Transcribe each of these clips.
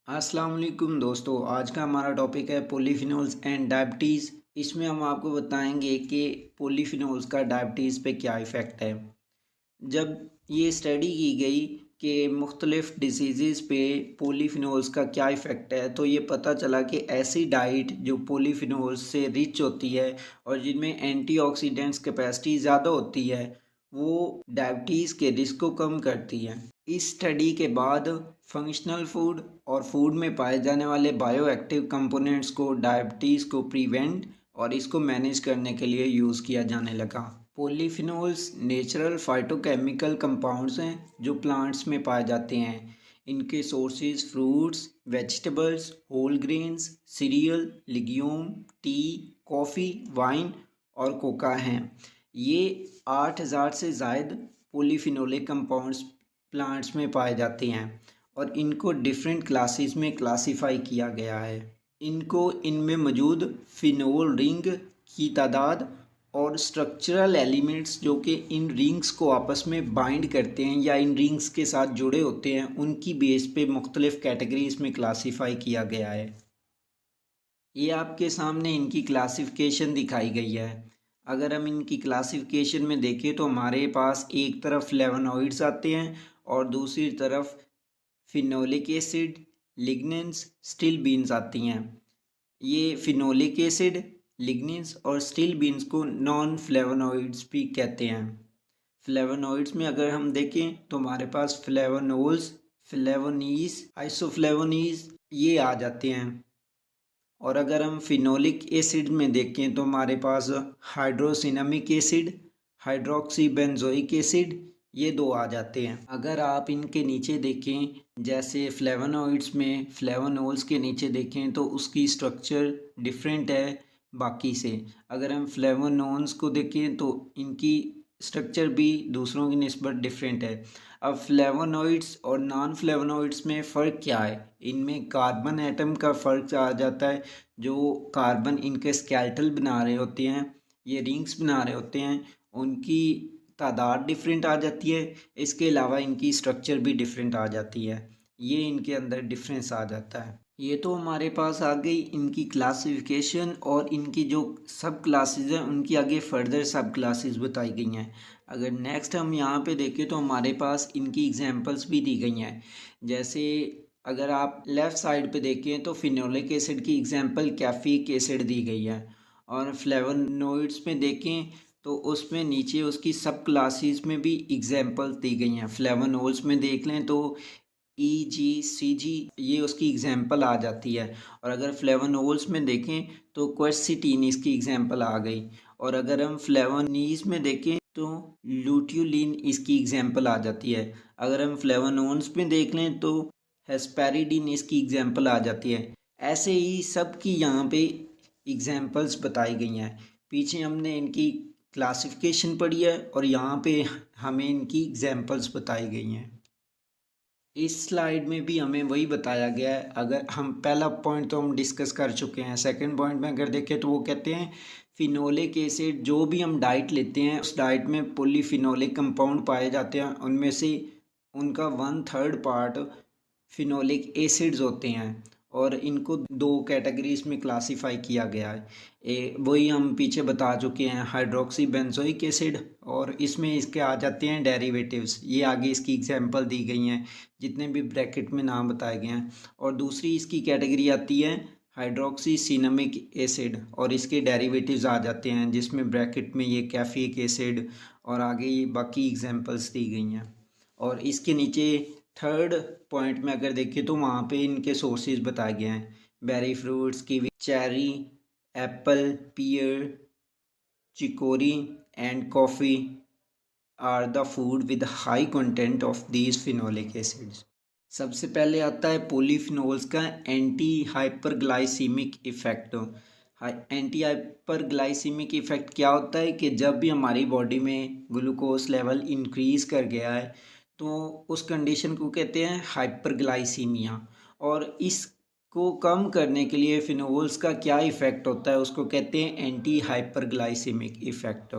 अस्सलाम वालेकुम दोस्तों। आज का हमारा टॉपिक है पॉलीफिनोल्स एंड डायबिटीज़। इसमें हम आपको बताएंगे कि पॉलीफिनोल्स का डायबिटीज़ पे क्या इफ़ेक्ट है। जब ये स्टडी की गई कि मुख्तलिफ़ डिसीज़ पे पॉलीफिनोल्स का क्या इफ़ेक्ट है, तो ये पता चला कि ऐसी डाइट जो पॉलीफिनोल्स से रिच होती है और जिनमें एंटीऑक्सीडेंट्स कैपेसिटी ज़्यादा होती है, वो डायबिटीज़ के रिस्क को कम करती है। इस स्टडी के बाद फंक्शनल फूड और फूड में पाए जाने वाले बायो एक्टिव कंपोनेंट्स को डायबिटीज़ को प्रिवेंट और इसको मैनेज करने के लिए यूज़ किया जाने लगा। पॉलीफिनोल्स नेचुरल फाइटोकेमिकल कंपाउंड्स हैं जो प्लांट्स में पाए जाते हैं। इनके sources fruits, vegetables, whole grains, cereal, legume, tea, coffee, wine और कोका हैं। ये 8000 से ज़ायद पॉलीफिनोलिक कंपाउंड्स प्लांट्स में पाए जाते हैं और इनको डिफरेंट क्लासेस में क्लासिफाई किया गया है। इनमें मौजूद फिनोल रिंग की तादाद और स्ट्रक्चरल एलिमेंट्स जो कि इन रिंग्स को आपस में बाइंड करते हैं या इन रिंग्स के साथ जुड़े होते हैं, उनकी बेस पे मुख्तलिफ़ कैटेगरीज में क्लासिफाई किया गया है। ये आपके सामने इनकी क्लासिफिकेशन दिखाई गई है। अगर हम इनकी क्लासिफिकेशन में देखें तो हमारे पास एक तरफ फ्लेवोनॉइड्स आते हैं और दूसरी तरफ फिनोलिक एसिड, लिग्नेंस, स्टिल बीन्स आती हैं। ये फिनोलिक एसिड, लिग्निन्स और स्टिल बीन्स को नॉन फ्लेवोनॉइड्स भी कहते हैं। फ्लेवोनॉइड्स में अगर हम देखें तो हमारे पास फ्लेवोनोल्स, फ्लेवोनीज, आइसोफ्लेवोनीज ये आ जाते हैं। और अगर हम फिनोलिक एसिड में देखें तो हमारे पास हाइड्रोसिनामिक एसिड, हाइड्रोक्सी बेंजोइक एसिड ये दो आ जाते हैं। अगर आप इनके नीचे देखें जैसे फ्लेवोनॉइड्स में फ्लेवोनोल्स के नीचे देखें तो उसकी स्ट्रक्चर डिफरेंट है बाकी से। अगर हम फ्लेवोनोन्स को देखें तो इनकी स्ट्रक्चर भी दूसरों की निस्बत डिफरेंट है। अब फ्लेवोनॉइड्स और नॉन फ्लेवोनॉइड्स में फ़र्क क्या है? इनमें कार्बन एटम का फ़र्क आ जाता है। जो कार्बन इनके स्केलेटल बना रहे होते हैं, ये रिंग्स बना रहे होते हैं, उनकी तादाद डिफरेंट आ जाती है। इसके अलावा इनकी स्ट्रक्चर भी डिफरेंट आ जाती है। ये इनके अंदर डिफरेंस आ जाता है। ये तो हमारे पास आ गई इनकी क्लासिफिकेशन और इनकी जो सब क्लासेस हैं उनकी आगे फर्दर सब क्लासेस बताई गई हैं। अगर नेक्स्ट हम यहाँ पे देखें तो हमारे पास इनकी एग्जांपल्स भी दी गई हैं। जैसे अगर आप लेफ़्ट साइड पे देखें तो फिनोलिक एसिड की एग्जांपल कैफिक एसिड दी गई है और फ्लेवोनोइड्स में देखें तो उसमें नीचे उसकी सब क्लासेस में भी एग्जांपल्स दी गई हैं। फ्लेवोनोल्स में देख लें तो EGCG ये उसकी एग्जांपल आ जाती है। और अगर फ्लेवोनोल्स में देखें तो क्वेरसीटीन इसकी एग्जांपल आ गई। और अगर हम फ्लेवोनीज में देखें तो लुटियोलिन इसकी एग्जांपल आ जाती है। अगर हम फ्लेवोनोन्स में देख लें तो हेस्पेरिडीन इसकी एग्जांपल आ जाती है। ऐसे ही सब की यहाँ पे एग्जांपल्स बताई गई हैं। पीछे हमने इनकी क्लासिफिकेशन पढ़ी है और यहाँ पे हमें इनकी एग्जांपल्स बताई गई हैं। इस स्लाइड में भी हमें वही बताया गया है। अगर हम पहला पॉइंट तो हम डिस्कस कर चुके हैं। सेकंड पॉइंट में अगर देखें तो वो कहते हैं फिनोलिक एसिड जो भी हम डाइट लेते हैं उस डाइट में पॉलीफिनोलिक कंपाउंड पाए जाते हैं, उनमें से उनका 1/3 पार्ट फिनोलिक एसिड्स होते हैं और इनको दो कैटेगरीज में क्लासिफाई किया गया है। वही हम पीछे बता चुके हैं, हाइड्रोक्सी बेंजोइक एसिड, और इसमें इसके आ जाते हैं डेरिवेटिव्स। ये आगे इसकी एग्जांपल दी गई हैं जितने भी ब्रैकेट में नाम बताए गए हैं। और दूसरी इसकी कैटेगरी आती है हाइड्रोक्सी सिनामिक एसिड और इसके डेरिवेटिव्स आ जाते हैं जिसमें ब्रैकेट में ये कैफिक एसिड और आगे ये बाकी एग्जांपल्स दी गई हैं। और इसके नीचे थर्ड पॉइंट में अगर देखें तो वहाँ पे इनके सोर्सेज बताए गए हैं। Berry fruits, kiwi, cherry, apple, pear, chicory and coffee are the food with high content of these phenolic acids. सबसे पहले आता है पॉलीफिनोल्स का anti hyperglycemic effect. Anti hyperglycemic effect क्या होता है कि जब भी हमारी बॉडी में ग्लूकोज लेवल इंक्रीज़ कर गया है तो उस कंडीशन को कहते हैं हाइपरग्लाइसीमिया। और इसको कम करने के लिए फिनोल्स का क्या इफ़ेक्ट होता है उसको कहते हैं एंटी हाइपरग्लाइसीमिक इफ़ेक्ट।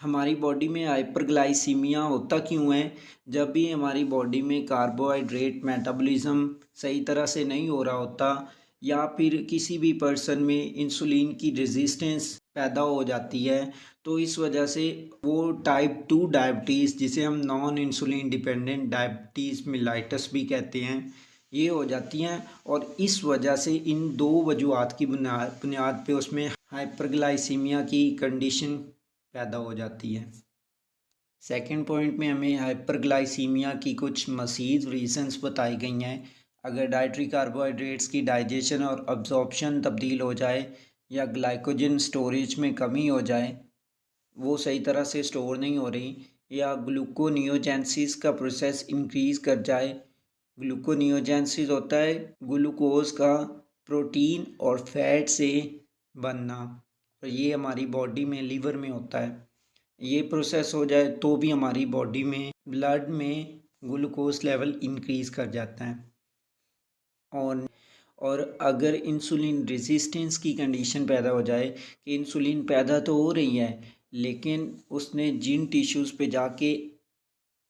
हमारी बॉडी में हाइपरग्लाइसीमिया होता क्यों है? जब भी हमारी बॉडी में कार्बोहाइड्रेट मेटाबॉलिज्म सही तरह से नहीं हो रहा होता या फिर किसी भी पर्सन में इंसुलिन की रेजिस्टेंस पैदा हो जाती है, तो इस वजह से वो टाइप 2 डायबिटीज़, जिसे हम non insulin dependent diabetes mellitus भी कहते हैं, ये हो जाती हैं। और इस वजह से इन दो वजूहत की बुनियाद पे उसमें हाइपरग्लाइसीमिया की कंडीशन पैदा हो जाती है। सेकंड पॉइंट में हमें हाइपरग्लाइसीमिया की कुछ मज़ीद रीजंस बताई गई हैं। अगर डाइटरी कार्बोहाइड्रेट्स की डाइजेशन और अब्जॉर्प्शन तब्दील हो जाए या ग्लाइकोजन स्टोरेज में कमी हो जाए, वो सही तरह से स्टोर नहीं हो रही, या ग्लूकोनियोजेंसिस का प्रोसेस इंक्रीज़ कर जाए। ग्लूकोनियोजेंसिस होता है ग्लूकोज का प्रोटीन और फैट से बनना, और ये हमारी बॉडी में लीवर में होता है। ये प्रोसेस हो जाए तो भी हमारी बॉडी में ब्लड में ग्लूकोज लेवल इंक्रीज़ कर जाता है। और अगर इंसुलिन रेजिस्टेंस की कंडीशन पैदा हो जाए कि इंसुलिन पैदा तो हो रही है लेकिन उसने जिन टिश्यूज़ पे जाके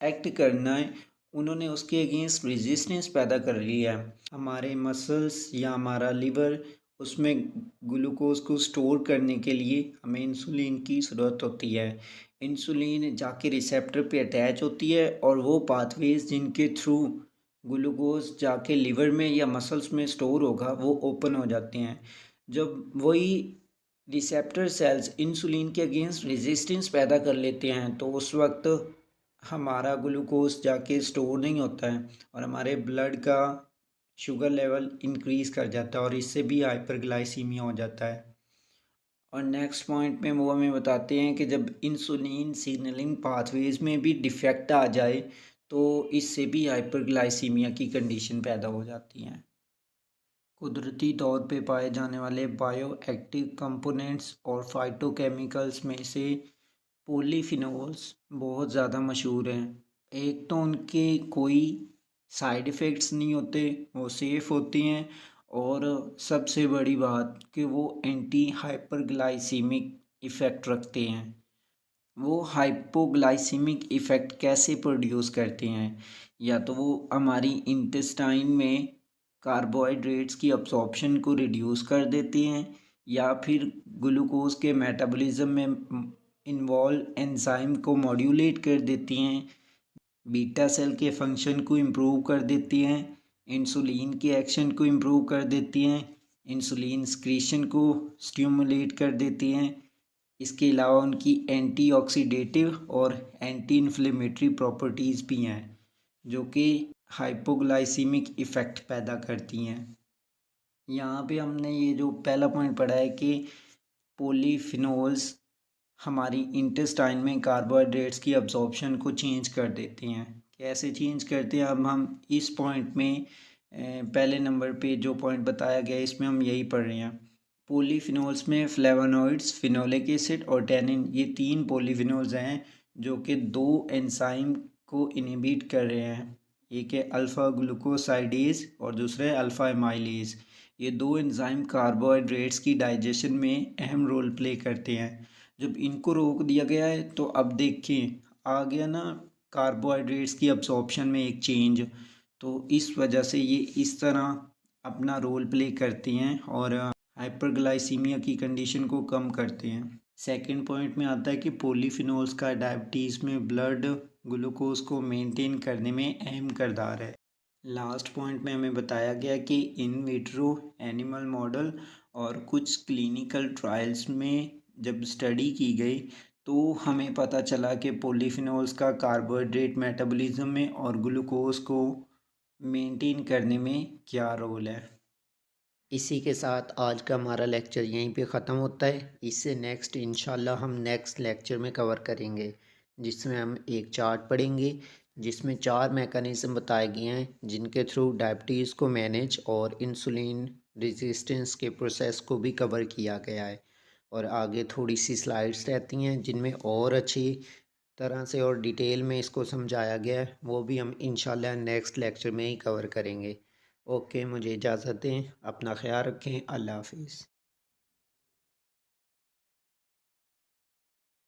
एक्ट करना है, उन्होंने उसके अगेंस्ट रेजिस्टेंस पैदा कर लिया है। हमारे मसल्स या हमारा लीवर, उसमें ग्लूकोज को स्टोर करने के लिए हमें इंसुलिन की ज़रूरत होती है। इंसुलिन जाके रिसेप्टर पे अटैच होती है और वो पाथवेज जिनके थ्रू ग्लूकोज जाके लिवर में या मसल्स में स्टोर होगा वो ओपन हो जाते हैं। जब वही रिसेप्टर सेल्स इंसुलिन के अगेंस्ट रेजिस्टेंस पैदा कर लेते हैं तो उस वक्त हमारा ग्लूकोज जाके स्टोर नहीं होता है और हमारे ब्लड का शुगर लेवल इंक्रीज़ कर जाता है और इससे भी हाइपरग्लाइसीमिया हो जाता है। और नेक्स्ट पॉइंट में वो हमें बताते हैं कि जब इंसुलिन सिग्नलिंग पाथवेज में भी डिफेक्ट आ जाए तो इससे भी हाइपरग्लाइसीमिया की कंडीशन पैदा हो जाती है। कुदरती तौर पे पाए जाने वाले बायो एक्टिव कंपोनेंट्स और फाइटोकेमिकल्स में से पॉलीफिनोल्स बहुत ज़्यादा मशहूर हैं। एक तो उनके कोई साइड इफ़ेक्ट्स नहीं होते, वो सेफ़ होती हैं, और सबसे बड़ी बात कि वो एंटी हाइपरग्लाइसीमिक इफ़ेक्ट रखते हैं। वो हाइपोग्लाइसीमिक इफ़ेक्ट कैसे प्रोड्यूस करते हैं? या तो वो हमारी इंटेस्टाइन में कार्बोहाइड्रेट्स की अब्सॉर्प्शन को रिड्यूस कर देते हैं, या फिर ग्लूकोज के मेटाबॉलिज्म में इन्वॉल्व एंजाइम को मॉड्यूलेट कर देती हैं, बीटा सेल के फंक्शन को इम्प्रूव कर देती हैं, इंसुलिन के एक्शन को इम्प्रूव कर देती हैं, इंसुलिन स्क्रीशन को स्टिमुलेट कर देती हैं। इसके अलावा उनकी एंटीऑक्सीडेटिव और एंटी इन्फ्लेमेटरी प्रॉपर्टीज़ भी हैं जो कि हाइपोग्लाइसीमिक इफ़ेक्ट पैदा करती हैं। यहाँ पे हमने ये जो पहला पॉइंट पढ़ा है कि पॉलीफिनोल्स हमारी इंटेस्टाइन में कार्बोहाइड्रेट्स की अब्जॉर्प्शन को चेंज कर देती हैं। कैसे चेंज करते हैं, अब हम इस पॉइंट में पहले नंबर पे जो पॉइंट बताया गया है इसमें हम यही पढ़ रहे हैं। पॉलीफिनोल्स में फ्लेवोनॉइड्स, फिनोलिक एसिड और टैनिन, ये 3 पॉलीफिनोल्स हैं जो कि 2 एंजाइम को इनहिबिट कर रहे हैं। एक है अल्फ़ा ग्लूकोसाइडेज और दूसरा है अल्फ़ा एमाइलेज। ये 2 एंजाइम कार्बोहाइड्रेट्स की डाइजेशन में अहम रोल प्ले करते हैं। जब इनको रोक दिया गया है तो अब देखिए आ गया ना कार्बोहाइड्रेट्स की अब्सॉर्प्शन में एक चेंज, तो इस वजह से ये इस तरह अपना रोल प्ले करती हैं और हाइपरग्लाइसीमिया की कंडीशन को कम करते हैं। सेकंड पॉइंट में आता है कि पॉलीफिनोल्स का डायबिटीज़ में ब्लड ग्लूकोज को मेंटेन करने में अहम किरदार है। लास्ट पॉइंट में हमें बताया गया कि इन विट्रो एनिमल मॉडल और कुछ क्लिनिकल ट्रायल्स में जब स्टडी की गई तो हमें पता चला कि पॉलीफिनोल्स का कार्बोहाइड्रेट मेटाबॉलिज्म में और ग्लूकोज को मेंटेन करने में क्या रोल है। इसी के साथ आज का हमारा लेक्चर यहीं पे ख़त्म होता है। इससे नेक्स्ट इंशाल्लाह हम नेक्स्ट लेक्चर में कवर करेंगे जिसमें हम एक चार्ट पढ़ेंगे जिसमें 4 मैकेनिज़्म बताए गए हैं जिनके थ्रू डायबिटीज़ को मैनेज और इंसुलिन रेजिस्टेंस के प्रोसेस को भी कवर किया गया है। और आगे थोड़ी सी स्लाइड्स रहती हैं जिनमें और अच्छी तरह से और डिटेल में इसको समझाया गया है, वो भी हम इंशाल्लाह नेक्स्ट लेक्चर में ही कवर करेंगे। ओके, मुझे इजाज़त दें, अपना ख्याल रखें, अल्लाह हाफिज़।